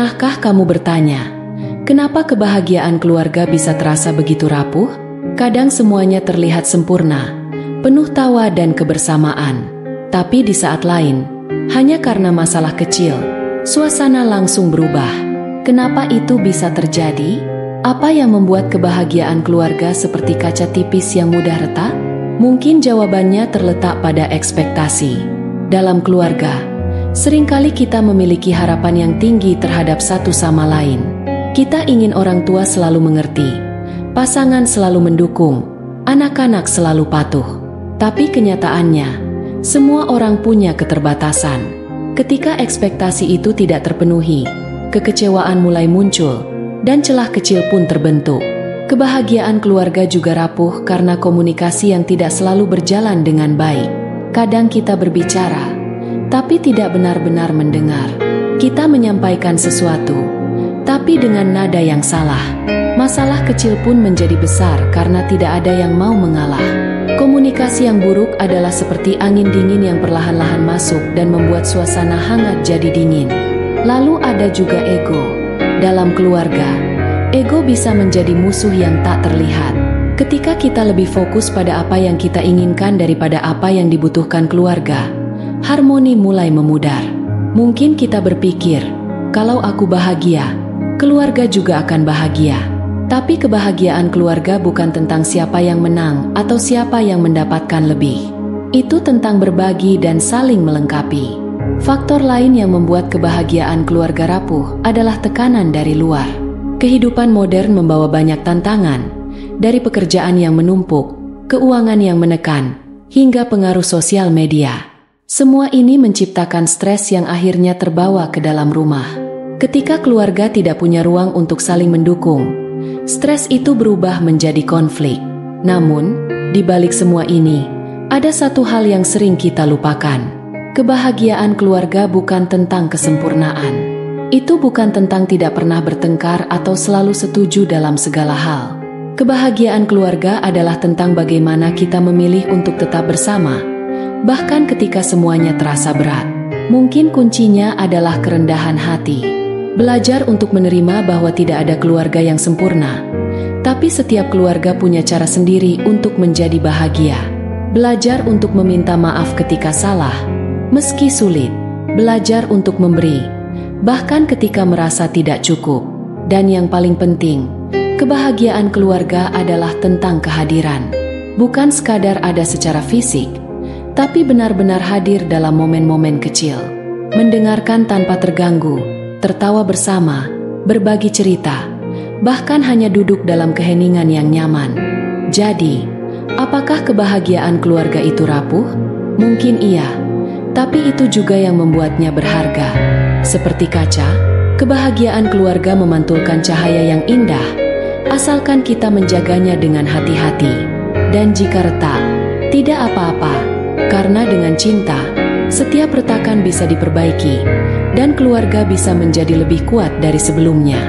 Pernahkah kamu bertanya, kenapa kebahagiaan keluarga bisa terasa begitu rapuh? Kadang semuanya terlihat sempurna, penuh tawa dan kebersamaan. Tapi di saat lain, hanya karena masalah kecil, suasana langsung berubah. Kenapa itu bisa terjadi? Apa yang membuat kebahagiaan keluarga seperti kaca tipis yang mudah retak? Mungkin jawabannya terletak pada ekspektasi. Dalam keluarga, seringkali kita memiliki harapan yang tinggi terhadap satu sama lain. Kita ingin orang tua selalu mengerti, pasangan selalu mendukung, anak-anak selalu patuh. Tapi kenyataannya, semua orang punya keterbatasan. Ketika ekspektasi itu tidak terpenuhi, kekecewaan mulai muncul, dan celah kecil pun terbentuk. Kebahagiaan keluarga juga rapuh karena komunikasi yang tidak selalu berjalan dengan baik. Kadang kita berbicara, tapi tidak benar-benar mendengar. Kita menyampaikan sesuatu, tapi dengan nada yang salah. Masalah kecil pun menjadi besar karena tidak ada yang mau mengalah. Komunikasi yang buruk adalah seperti angin dingin yang perlahan-lahan masuk dan membuat suasana hangat jadi dingin. Lalu ada juga ego. Dalam keluarga, ego bisa menjadi musuh yang tak terlihat. Ketika kita lebih fokus pada apa yang kita inginkan daripada apa yang dibutuhkan keluarga, harmoni mulai memudar. Mungkin kita berpikir, kalau aku bahagia, keluarga juga akan bahagia. Tapi kebahagiaan keluarga bukan tentang siapa yang menang atau siapa yang mendapatkan lebih. Itu tentang berbagi dan saling melengkapi. Faktor lain yang membuat kebahagiaan keluarga rapuh adalah tekanan dari luar. Kehidupan modern membawa banyak tantangan, dari pekerjaan yang menumpuk, keuangan yang menekan, hingga pengaruh sosial media. Semua ini menciptakan stres yang akhirnya terbawa ke dalam rumah. Ketika keluarga tidak punya ruang untuk saling mendukung, stres itu berubah menjadi konflik. Namun, di balik semua ini, ada satu hal yang sering kita lupakan. Kebahagiaan keluarga bukan tentang kesempurnaan. Itu bukan tentang tidak pernah bertengkar atau selalu setuju dalam segala hal. Kebahagiaan keluarga adalah tentang bagaimana kita memilih untuk tetap bersama, bahkan ketika semuanya terasa berat. Mungkin kuncinya adalah kerendahan hati. Belajar untuk menerima bahwa tidak ada keluarga yang sempurna, tapi setiap keluarga punya cara sendiri untuk menjadi bahagia. Belajar untuk meminta maaf ketika salah, meski sulit. Belajar untuk memberi, bahkan ketika merasa tidak cukup. Dan yang paling penting, kebahagiaan keluarga adalah tentang kehadiran. Bukan sekadar ada secara fisik, tapi benar-benar hadir dalam momen-momen kecil. Mendengarkan tanpa terganggu, tertawa bersama, berbagi cerita, bahkan hanya duduk dalam keheningan yang nyaman. Jadi, apakah kebahagiaan keluarga itu rapuh? Mungkin iya, tapi itu juga yang membuatnya berharga. Seperti kaca, kebahagiaan keluarga memantulkan cahaya yang indah, asalkan kita menjaganya dengan hati-hati. Dan jika retak, tidak apa-apa, karena dengan cinta, setiap retakan bisa diperbaiki, dan keluarga bisa menjadi lebih kuat dari sebelumnya.